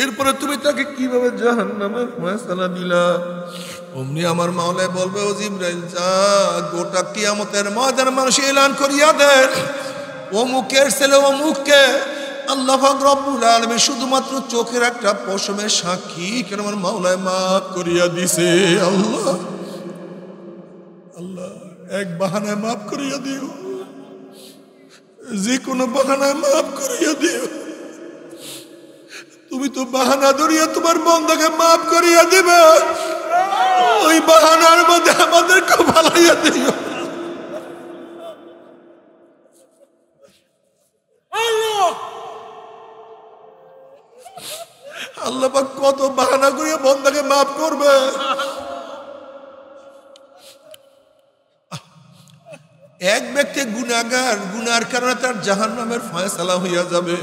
এরপরে তুমি তাকে কিভাবে জাহান্নামের ফয়সালা দিলা? অমনি আমার মাওলায় বলবে ও জিবরাইল যা গোটা কিয়ামতের ময়দানে মানুষ এলান করিয়া দেন অমুকের ছেলে অমুককে আল্লাহ পাক রব্বুল আলামিন শুধুমাত্র চোখের একটা পশমের সাক্ষী কেন আমার মাওলায় মাফ করিয়া দিছে। আল্লাহ আল্লাহ এক বাহানায় মাফ করিয়া দিও, যে কোনো বাহানায় মাফ করিয়া দিও। তুমি তো বাহানা ধরিয়া তোমার বন্দাকে মাফ করিয়া দিবে, ওই বাহানার মধ্যে আমাদেরকে ভালাইয়া দিও। আল্লাহ পাক কত বাহানা করিয়া বন্দাকে মাফ করবে। এক ব্যক্তি গুনাহগার, গুনার কারণে তার জাহান্নামের ফয়সালা হইয়া যাবে।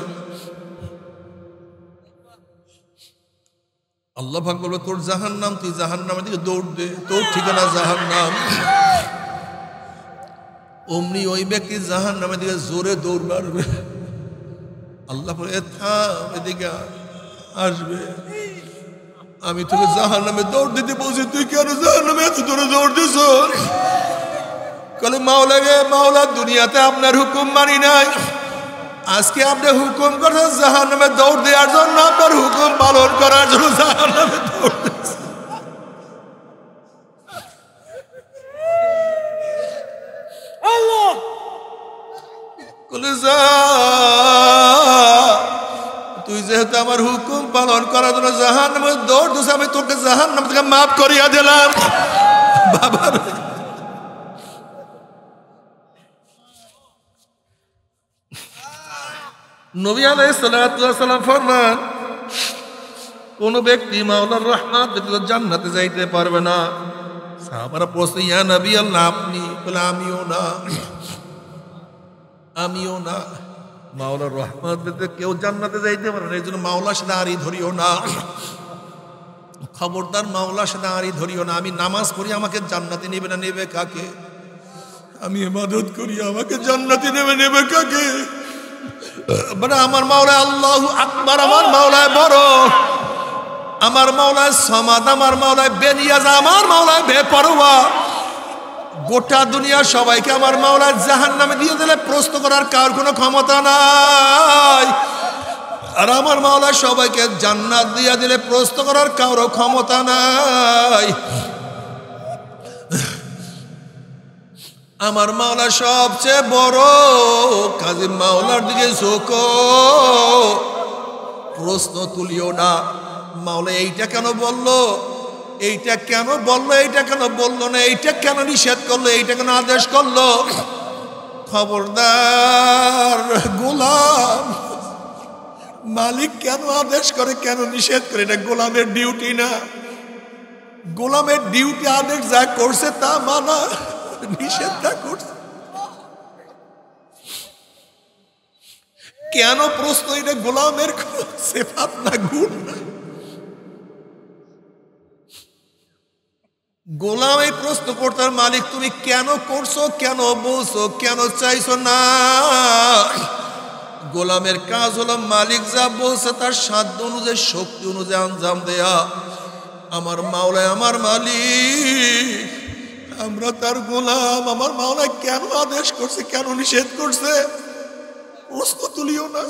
আল্লাহ পাক বলবে তোর জাহান্নাম, তুই জাহান্নামের দিকে দৌড় দে, তোর ঠিকানা জাহান্নাম। অমনি ওই ব্যক্তি জাহান্নামের দিকে জোরে দৌড় মারবে। আল্লাহ বলে থাম, এদিকে আসবে, আমি তোকে জাহান্নামে দৌড় দিতে বলছি, তুই কেন জাহান্নামে এত দূরে দৌড় দিছ? বলে মাওলা গে মাওলা, দুনিয়াতে আপনার হুকুম মানি নাই, আজকে আপনি হুকুম করেন জাহান্নামে দৌড় দেওয়ার জন্য, আপনার হুকুম পালন করার জন্য জাহান্নামে দৌড় দিয়েছে। তুই যেহেতু আমার হুকুম পালন করার জন্য জাহান্নামে দৌড় দিস, আমি তোকে জাহান্নাম থেকে মাফ করিয়া দিলাম। বাবা নবী আলাইহিস সালাতু ওয়াস সালাম ফরমান কোন ব্যক্তি মাওলার রহমত ব্যতীত জান্নাতে যাইতে পারবে না। সাহাবারা বলছে ইয়া নবী আল্লাহ আপনি? বলে আমিও না, আমিও না। মাওলার রহমত ব্যতীত কেউ জান্নাতে যাইতে পারে না, এই জন্য মাওলার সাথে আড়ি ধরিও না, খবরদার মাওলার সাথে আড়ি ধরিও না। আমি নামাজ পড়ি, আমাকে জান্নাতে নেবে না, নেবে কাকে? আমি ইবাদত করি, আমাকে জান্নাতে নেবে কাকে? মানে আমার মাওলা আল্লাহু আকবার, আমার মাওলায় বড়, আমার মাওলায় সামাদ, আমার মাওলায় বেনিয়াজ, আমার মাওলায় বেপরোয়া। গোটা দুনিয়া সবাইকে আমার মাওলায় জাহান্নামে দিয়ে দিলে প্রশ্ন করার কার কোনো ক্ষমতা নাই, আর আমার মাওলা সবাইকে জান্নাত দিয়ে দিলে প্রশ্ন করার কারো ক্ষমতা নাই। আমার মাওলা সবচেয়ে বড়, কাজী মাওলার দিকে ঝোঁকো, প্রশ্ন তুলিও না। মাওলা এইটা কেন বললো, এইটা কেন বললো, এইটা কেন বললো না, এইটা কেন নিষেধ করলো, এইটা কেন আদেশ করলো? খবরদার গোলাম, মালিক কেন আদেশ করে কেন নিষেধ করে, এটা গোলামের ডিউটি না। গোলামের ডিউটি আদেশ যা করছে তা মানা, নিষেধটা করছে কেন? প্রশ্ন এটা গোলামের সিফাত না, গুণ না। গোলাম এই প্রশ্ন করতে, মালিক তুমি কেন করছো, কেন বলছো, কেন চাইছো না? গোলামের কাজ হলো মালিক যা বলছে তার সাধ্য অনুযায়ী, শক্তি অনুযায়ী আঞ্জাম দেয়া। আমার মাওলায় আমার মালিক, আমরা তার গোলাম। আমার মাওলা কেন আদেশ করছে, কেন নিষেধ করছে, প্রশ্ন তুলিও না,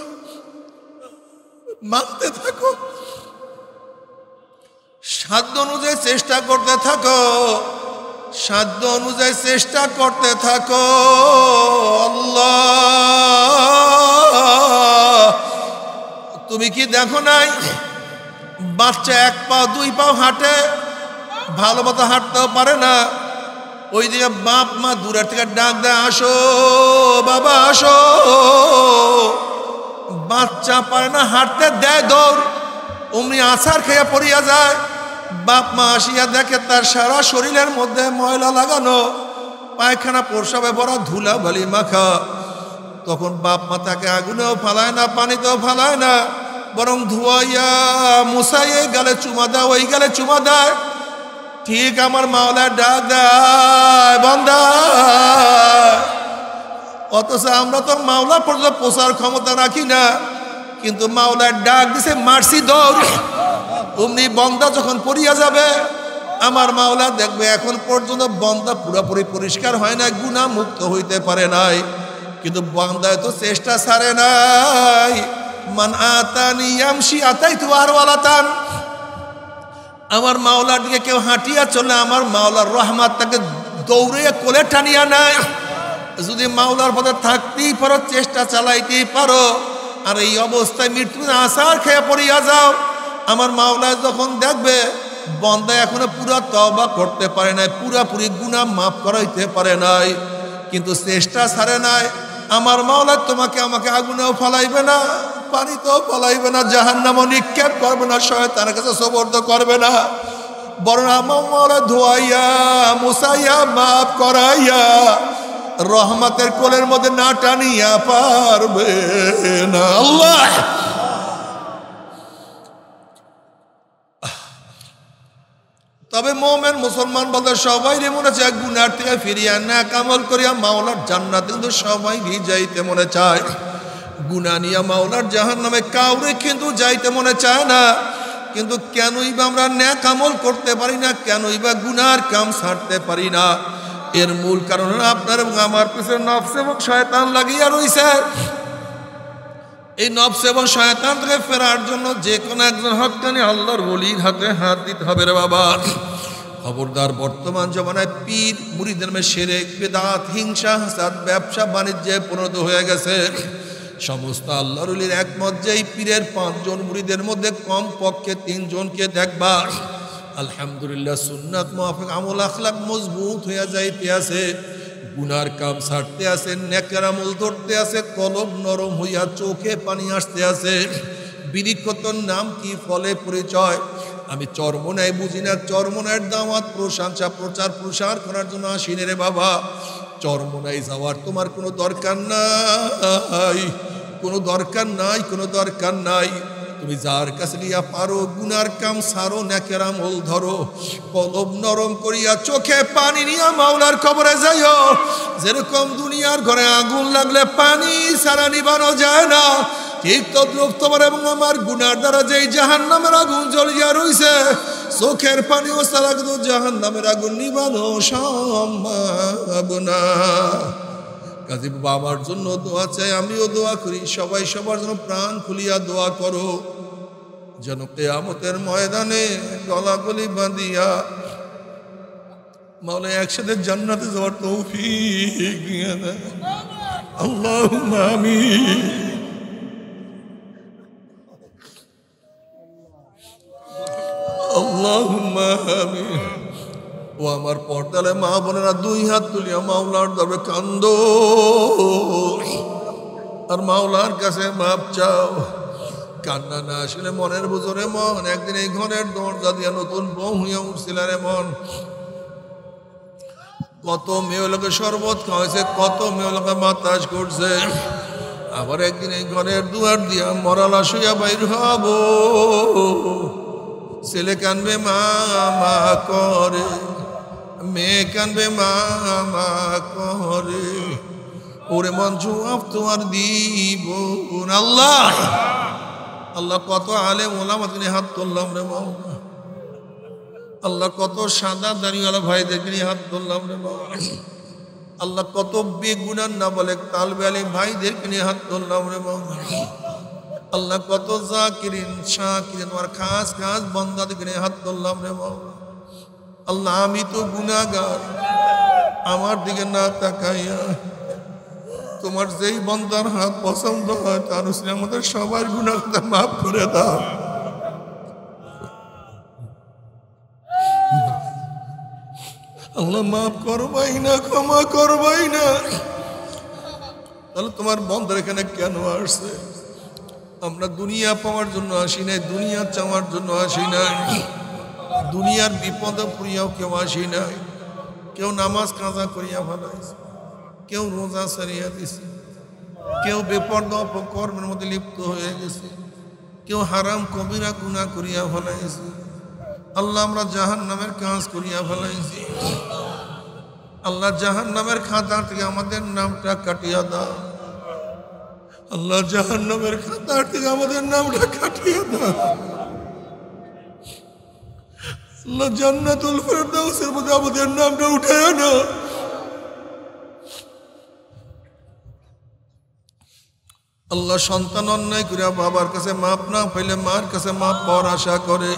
মানতে থাকো, সাধ্য অনুযায়ী চেষ্টা করতে থাকো, সাধ্য অনুযায়ী চেষ্টা করতে থাকো। আল্লাহ তুমি তুমি কি দেখো নাই বাচ্চা এক পাও দুই পাও হাঁটে, ভালো মতো হাঁটতেও পারে না, ওইদিকে বাপ মা দূরের থেকে ডাক দেয় আসো বাবা আসো, বাচ্চা পারে না হাঁটতে, দেয় দৌড়, অমনি আছাড় খেয়ে পড়িয়া যায়। বাপ মা আসিয়া দেখে তার সারা শরীরের মধ্যে ময়লা লাগানো, পায়খানা প্রসাবে ভরা ধুলা বালি মাখা। তখন বাপ মা তাকে আগুনেও ফালায় না, পানিতেও ফালায় না, বরং ধুয়াইয়া মুসাইয়ে গালে চুমা দেয়, ওই গালে চুমা দেয়। ঠিক আমার মাওলার ডাক দেয় বান্দা, অথচ আমরা তো মাওলা পর্যন্ত পৌঁছার ক্ষমতা রাখি না, কিন্তু মাওলার ডাক দিছে মারছি দৌড়। অমনি বন্দা যখন পড়িয়া যাবে, আমার মাওলা দেখবে এখন পর্যন্ত বন্দা পুরোপুরি পরিষ্কার হয় না, গুনাহ মুক্ত হইতে পারে নাই, কিন্তু বান্দায় তো চেষ্টা ছাড়ে নাই। মান আতানি ইয়ামশি আতাইতু আরওয়ালাতান, আমার মাওলার দিকে কেউ হাঁটিয়া চলে, আমার মাওলার রহমত তাকে দৌড়ে কোলে টানিয়া নেয়। যদি মাওলার পথে থাকতেই পারো, চেষ্টা চালাইতেই পারো, আর এই অবস্থায় মৃত্যুর আছাড় খেয়ে পড়িয়া যাও, আমার মাওলা যখন দেখবে বন্দা এখনো পুরো তওবা করতে পারে নাই, পুরাপুরি গুনাহ মাফ করাইতে পারে নাই, কিন্তু চেষ্টা ছাড়ে নাই, আমার মাওলা তোমাকে আমাকে আগুনেও ফলাইবে না, পানিতেও ফলাইবে না, জাহান্নামে নিক্ষেপ করবে না, শয়তানের কাছে সুপর্দ করবে না, বরং আমার মাওলা ধোয়াইয়া মুসাইয়া মাফ করাইয়া রহমতের কোলের মধ্যে না টানিয়া পারবে না। আল্লাহ তবে মোমেন মুসলমান বলতে সবাই মনে চায় গুনার থেকে ফিরিয়া না কামল করিয়া মাওলার জান্নাতে, কিন্তু সবাই যাইতে মনে চায়, গুনাহ নিয়া মাওলার জাহান্নামে কাউরে কিন্তু যাইতে মনে চায় না। কিন্তু কেনই বা আমরা নেক আমল করতে পারি না, কেনই বা গুনার কাম ছাড়তে পারি না? এর মূল কারণ আপনার এবং আমার পিছনে নফস এবং শয়তান লাগিয়া রইছে। এই নফস এবং শয়তান থেকে ফেরার জন্য যে কোনো একজন হক্কানি আল্লাহর ওলির হাতে হাত দিতে হবে রে বাবা। খবরদার, বর্তমান জমানায় পীর মুরিদের মধ্যে শিরক, বিদআত, হিংসা, হাসাদ, ব্যবসা বাণিজ্যে পরিণত হয়ে গেছে। সমস্ত আল্লাহর ওলির একমত যে এই পীরের 5 জন মুরিদের মধ্যে কম পক্ষে 3 জনকে দেখবা আলহামদুলিল্লাহ সুন্নাত মুআফিক আমল আখলাক মজবুত হইয়া যাইতে আছে, গুনার কাম ছাড়তে আছে, নেকের আমল ধরতে আছে, কলব নরম হইয়া চোখে পানি আসতে আছে। বিরিক্ষতর নাম কি, ফলে পরিচয়। আমি চরমনায় বুঝি না, চরমনায়ের দাওয়াত প্রশংসা প্রচার প্রসার করার জন্য আসিনি রে বাবা। চরমনায় যাওয়ার তোমার কোনো দরকার নাই, কোনো দরকার নাই, কোনো দরকার নাই। তুমি যার কাছে নিয়া পারো গুনার কাম সারো, নেকের আমল ধরো, কলব নরম করিয়া চোখে পানি নিয়া মাওলার কবরে যাইও। যেরকম দুনিয়ার ঘরে আগুন লাগলে পানি ছাড়া নিবানো যায় না, ঠিক তদ্রূপ তোমার এবং আমার গুনার দ্বারা যেই জাহান্নামের আগুন জ্বলিয়া রইছে, চোখের পানিও ছাড়া কিন্তু জাহান্নামের আগুন নিবানো সম্ভব না। কাজী বাবা আমার জন্য দোয়া চাই, আমিও দোয়া করি, সবাই সবার জন্য প্রাণ খুলিয়া দোয়া করো, যেন কিয়ামতের ময়দানে গলাগলি বাঁধিয়া মাওলা একসাথে জান্নাতে যাওয়ার তৌফিক দিয়ে দেন। আল্লাহুম্মা আমিন। আল্লাহুম্মা আমিন। ও আমার পর্দালে মা বোনেরা, 2 হাত তুলিয়া মাওলার দরবারে কান্দো আর মাওলার কাছে মাপ চাও। কান্না না আসলে মনের বুঝরে মন, একদিন এই ঘরের দরজা দিয়া নতুন বউ হইয়া উঠছিল রে মন। কত মেয়ে লোকে শরবত খাওয়াইছে, কত মেয়ে লোকে বাতাস করছে, আবার একদিন এই ঘরের দুয়ার দিয়া মরালা শুইয়া বাইর হব। ছেলে কানবে মা মা করে, মেয়ে কানবে মা মা করে, ওরে মন জবাব তোমার দিব। আল্লাহ আল্লাহ কত আলেম ওলামা তিনি হাত তুললাম রে মাওলা। আল্লাহ কত সাদা দাড়িওয়ালা ভাইদেরকে নিয়ে হাত তুললাম রে মাওলা। আল্লাহ কত বেগুনার না বলে তালবে আলী ভাইদেরকে নিয়ে হাত তুললাম রে মাওলা। আল্লাহ কত জাকিরিন শাকিরিন আর খাস খাস বান্দাদেরকে নিয়ে হাত তুললাম রে মাওলা। আল্লাহ আমি তো গুনাহগার, আমার দিকে না তাকাইয়া তোমার যেই বন্দার হাত পছন্দ হয় তার উসিলে আমাদের সবার গুনাহ মাফ করে দাও। আল্লাহ মাফ করবাই না, ক্ষমা করবাই না। তাহলে তোমার বন্দার এখানে কেন আসছে? আমরা দুনিয়া পাওয়ার জন্য আসি নাই, দুনিয়া চাওয়ার জন্য আসি নাই, দুনিয়ার বিপদে পড়িয়াও কেউ আসি নাই। কেউ নামাজ কাজা করিয়া ফেলাইছে, কেউ রোজা সারিয়া দিছে, কেউ বেপরদা অপকর্মের মধ্যে লিপ্ত হয়ে গেছে, কেউ হারাম কবিরা গুনাহ করিয়া ফেলাইছে। আল্লাহ আমরা জাহান্নামের কাজ করিয়া ফেলাইছি। আল্লাহ জাহান্নামের খাতা থেকে আমাদের নামটা কাটিয়া দাও। আল্লাহ জাহান্নামের খাতা থেকে আমাদের নামটা কাটিয়া দাও। আল্লাহ জান্নাতুল ফেরদাউসের মধ্যে আমাদের নামটা উঠায় না। আল্লাহ সন্তান অন্যায় করে বাবার কাছে মাপ না পাইলে মার কাছে মাপ পাওয়ার আশা করে,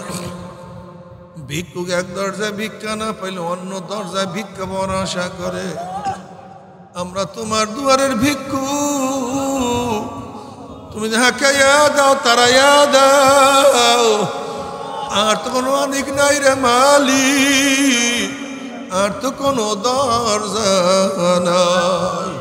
ভিক্ষুক এক দরজায় ভিক্ষা না পাইলে অন্য দরজায় ভিক্ষা পাওয়ার আশা করে। আমরা তোমার দুয়ারের ভিক্ষু, তুমি যাহাকে দাও তারা দাও। আর তো কোনো অনেক নাই রে মালিক, আর তো কোনো দরজা নাই।